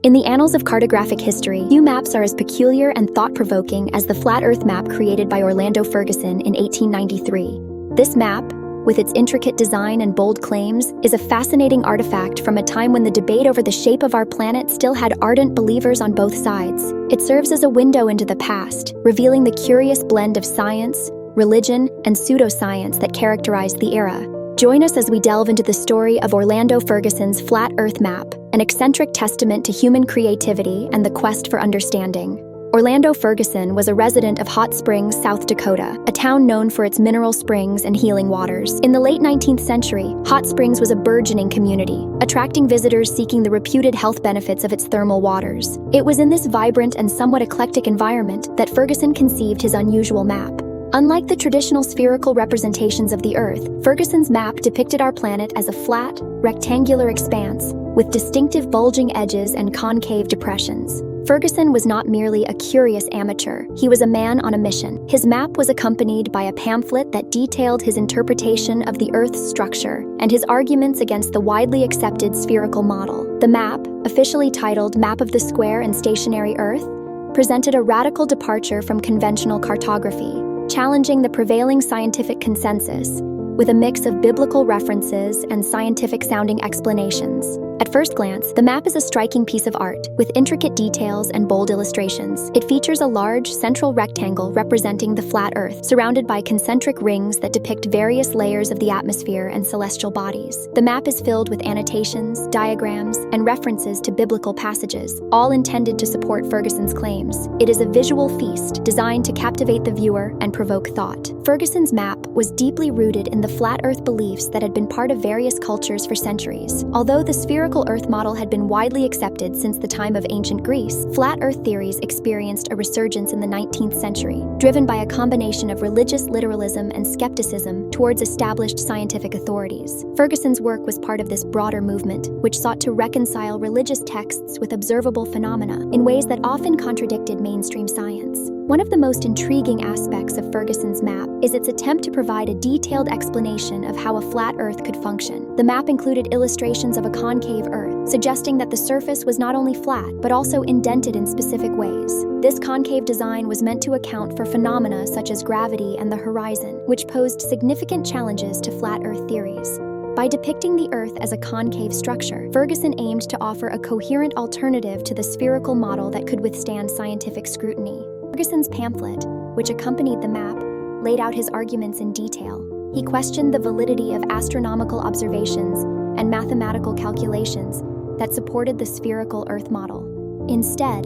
In the annals of cartographic history, few maps are as peculiar and thought-provoking as the flat Earth map created by Orlando Ferguson in 1893. This map, with its intricate design and bold claims, is a fascinating artifact from a time when the debate over the shape of our planet still had ardent believers on both sides. It serves as a window into the past, revealing the curious blend of science, religion, and pseudoscience that characterized the era. Join us as we delve into the story of Orlando Ferguson's flat Earth map, an eccentric testament to human creativity and the quest for understanding. Orlando Ferguson was a resident of Hot Springs, South Dakota, a town known for its mineral springs and healing waters. In the late 19th century, Hot Springs was a burgeoning community, attracting visitors seeking the reputed health benefits of its thermal waters. It was in this vibrant and somewhat eclectic environment that Ferguson conceived his unusual map. Unlike the traditional spherical representations of the Earth, Ferguson's map depicted our planet as a flat, rectangular expanse, with distinctive bulging edges and concave depressions. Ferguson was not merely a curious amateur, he was a man on a mission. His map was accompanied by a pamphlet that detailed his interpretation of the Earth's structure and his arguments against the widely accepted spherical model. The map, officially titled Map of the Square and Stationary Earth, presented a radical departure from conventional cartography, challenging the prevailing scientific consensus, with a mix of biblical references and scientific-sounding explanations. At first glance, the map is a striking piece of art, with intricate details and bold illustrations. It features a large, central rectangle representing the flat Earth, surrounded by concentric rings that depict various layers of the atmosphere and celestial bodies. The map is filled with annotations, diagrams, and references to biblical passages, all intended to support Ferguson's claims. It is a visual feast, designed to captivate the viewer and provoke thought. Ferguson's map was deeply rooted in the flat Earth beliefs that had been part of various cultures for centuries. Although the spherical Earth model had been widely accepted since the time of ancient Greece, flat Earth theories experienced a resurgence in the 19th century, driven by a combination of religious literalism and skepticism towards established scientific authorities. Ferguson's work was part of this broader movement, which sought to reconcile religious texts with observable phenomena in ways that often contradicted mainstream science. One of the most intriguing aspects of Ferguson's map is its attempt to provide a detailed explanation of how a flat Earth could function. The map included illustrations of a concave Earth, suggesting that the surface was not only flat, but also indented in specific ways. This concave design was meant to account for phenomena such as gravity and the horizon, which posed significant challenges to flat Earth theories. By depicting the Earth as a concave structure, Ferguson aimed to offer a coherent alternative to the spherical model that could withstand scientific scrutiny. Ferguson's pamphlet, which accompanied the map, laid out his arguments in detail. He questioned the validity of astronomical observations and mathematical calculations that supported the spherical Earth model. Instead,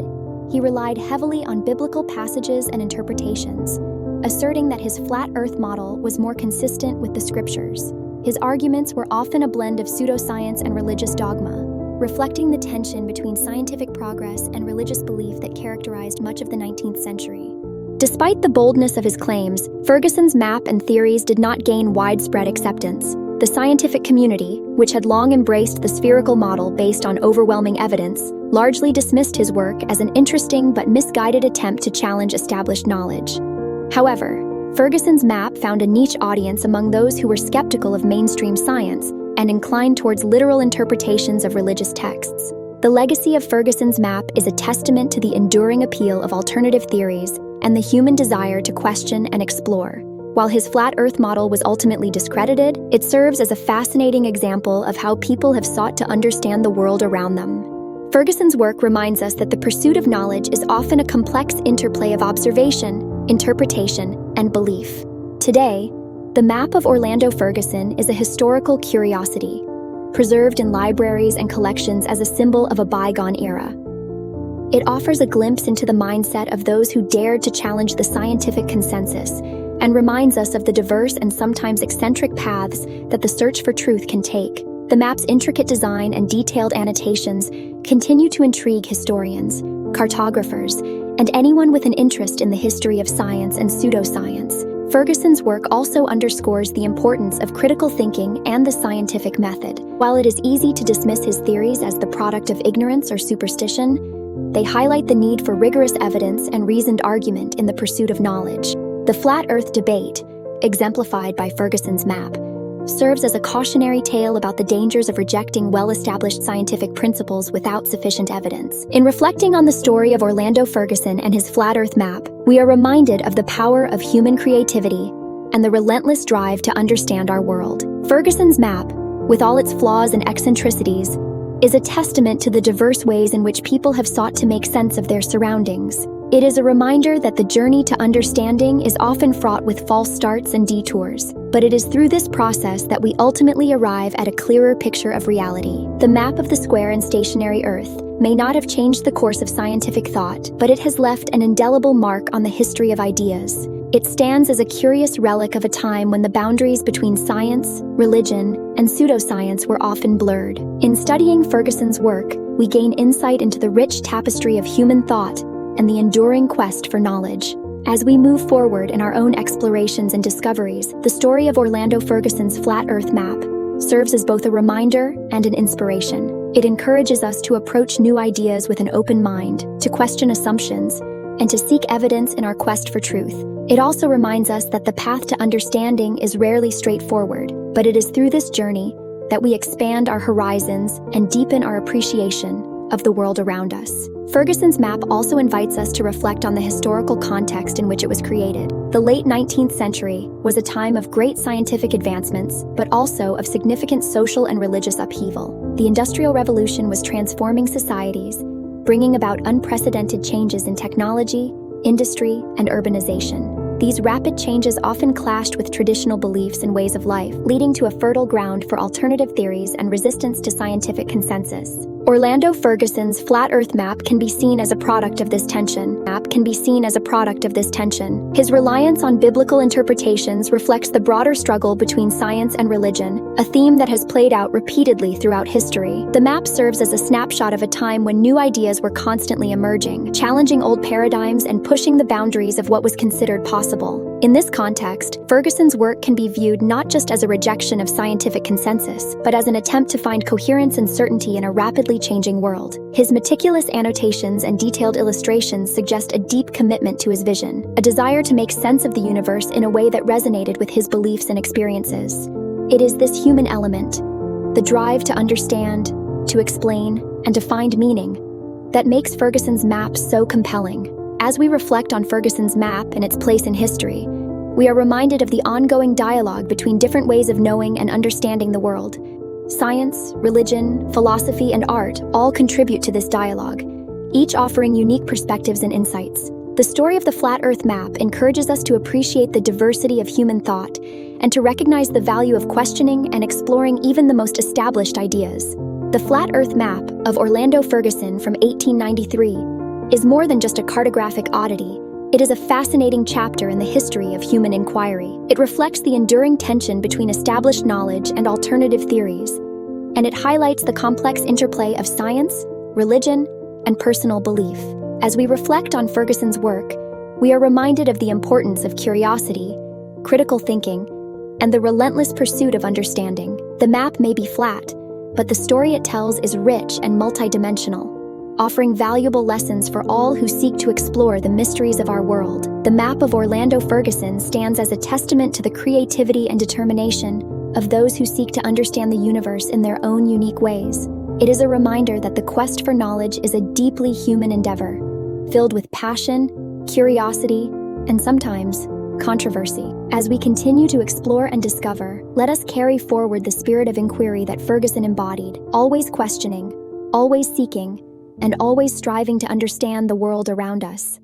he relied heavily on biblical passages and interpretations, asserting that his flat Earth model was more consistent with the scriptures. His arguments were often a blend of pseudoscience and religious dogma, reflecting the tension between scientific progress and religious belief that characterized much of the 19th century. Despite the boldness of his claims, Ferguson's map and theories did not gain widespread acceptance. The scientific community, which had long embraced the spherical model based on overwhelming evidence, largely dismissed his work as an interesting but misguided attempt to challenge established knowledge. However, Ferguson's map found a niche audience among those who were skeptical of mainstream science and inclined towards literal interpretations of religious texts. The legacy of Ferguson's map is a testament to the enduring appeal of alternative theories and the human desire to question and explore. While his flat Earth model was ultimately discredited, it serves as a fascinating example of how people have sought to understand the world around them. Ferguson's work reminds us that the pursuit of knowledge is often a complex interplay of observation, interpretation, and belief. Today, the map of Orlando Ferguson is a historical curiosity, preserved in libraries and collections as a symbol of a bygone era. It offers a glimpse into the mindset of those who dared to challenge the scientific consensus and reminds us of the diverse and sometimes eccentric paths that the search for truth can take. The map's intricate design and detailed annotations continue to intrigue historians, cartographers, and anyone with an interest in the history of science and pseudoscience. Ferguson's work also underscores the importance of critical thinking and the scientific method. While it is easy to dismiss his theories as the product of ignorance or superstition, they highlight the need for rigorous evidence and reasoned argument in the pursuit of knowledge. The flat Earth debate, exemplified by Ferguson's map, serves as a cautionary tale about the dangers of rejecting well-established scientific principles without sufficient evidence. In reflecting on the story of Orlando Ferguson and his flat Earth map, we are reminded of the power of human creativity and the relentless drive to understand our world. Ferguson's map, with all its flaws and eccentricities, is a testament to the diverse ways in which people have sought to make sense of their surroundings. It is a reminder that the journey to understanding is often fraught with false starts and detours, but it is through this process that we ultimately arrive at a clearer picture of reality. The map of the square and stationary Earth may not have changed the course of scientific thought, but it has left an indelible mark on the history of ideas. It stands as a curious relic of a time when the boundaries between science, religion, and pseudoscience were often blurred. In studying Ferguson's work, we gain insight into the rich tapestry of human thought and the enduring quest for knowledge. As we move forward in our own explorations and discoveries, the story of Orlando Ferguson's flat Earth map serves as both a reminder and an inspiration. It encourages us to approach new ideas with an open mind, to question assumptions, and to seek evidence in our quest for truth. It also reminds us that the path to understanding is rarely straightforward, but it is through this journey that we expand our horizons and deepen our appreciation of the world around us. Ferguson's map also invites us to reflect on the historical context in which it was created. The late 19th century was a time of great scientific advancements, but also of significant social and religious upheaval. The Industrial Revolution was transforming societies, bringing about unprecedented changes in technology, industry, and urbanization. These rapid changes often clashed with traditional beliefs and ways of life, leading to a fertile ground for alternative theories and resistance to scientific consensus. Orlando Ferguson's flat Earth map can be seen as a product of this tension. His reliance on biblical interpretations reflects the broader struggle between science and religion, a theme that has played out repeatedly throughout history. The map serves as a snapshot of a time when new ideas were constantly emerging, challenging old paradigms and pushing the boundaries of what was considered possible. In this context, Ferguson's work can be viewed not just as a rejection of scientific consensus, but as an attempt to find coherence and certainty in a rapidly changing world. His meticulous annotations and detailed illustrations suggest a deep commitment to his vision, a desire to make sense of the universe in a way that resonated with his beliefs and experiences. It is this human element, the drive to understand, to explain, and to find meaning, that makes Ferguson's map so compelling. As we reflect on Ferguson's map and its place in history, we are reminded of the ongoing dialogue between different ways of knowing and understanding the world. Science, religion, philosophy, and art all contribute to this dialogue, each offering unique perspectives and insights. The story of the flat Earth map encourages us to appreciate the diversity of human thought and to recognize the value of questioning and exploring even the most established ideas. The flat Earth map of Orlando Ferguson from 1893 is more than just a cartographic oddity. It is a fascinating chapter in the history of human inquiry. It reflects the enduring tension between established knowledge and alternative theories, and it highlights the complex interplay of science, religion, and personal belief. As we reflect on Ferguson's work, we are reminded of the importance of curiosity, critical thinking, and the relentless pursuit of understanding. The map may be flat, but the story it tells is rich and multidimensional, offering valuable lessons for all who seek to explore the mysteries of our world. The map of Orlando Ferguson stands as a testament to the creativity and determination of those who seek to understand the universe in their own unique ways. It is a reminder that the quest for knowledge is a deeply human endeavor, filled with passion, curiosity, and sometimes controversy. As we continue to explore and discover, let us carry forward the spirit of inquiry that Ferguson embodied, always questioning, always seeking, and always striving to understand the world around us.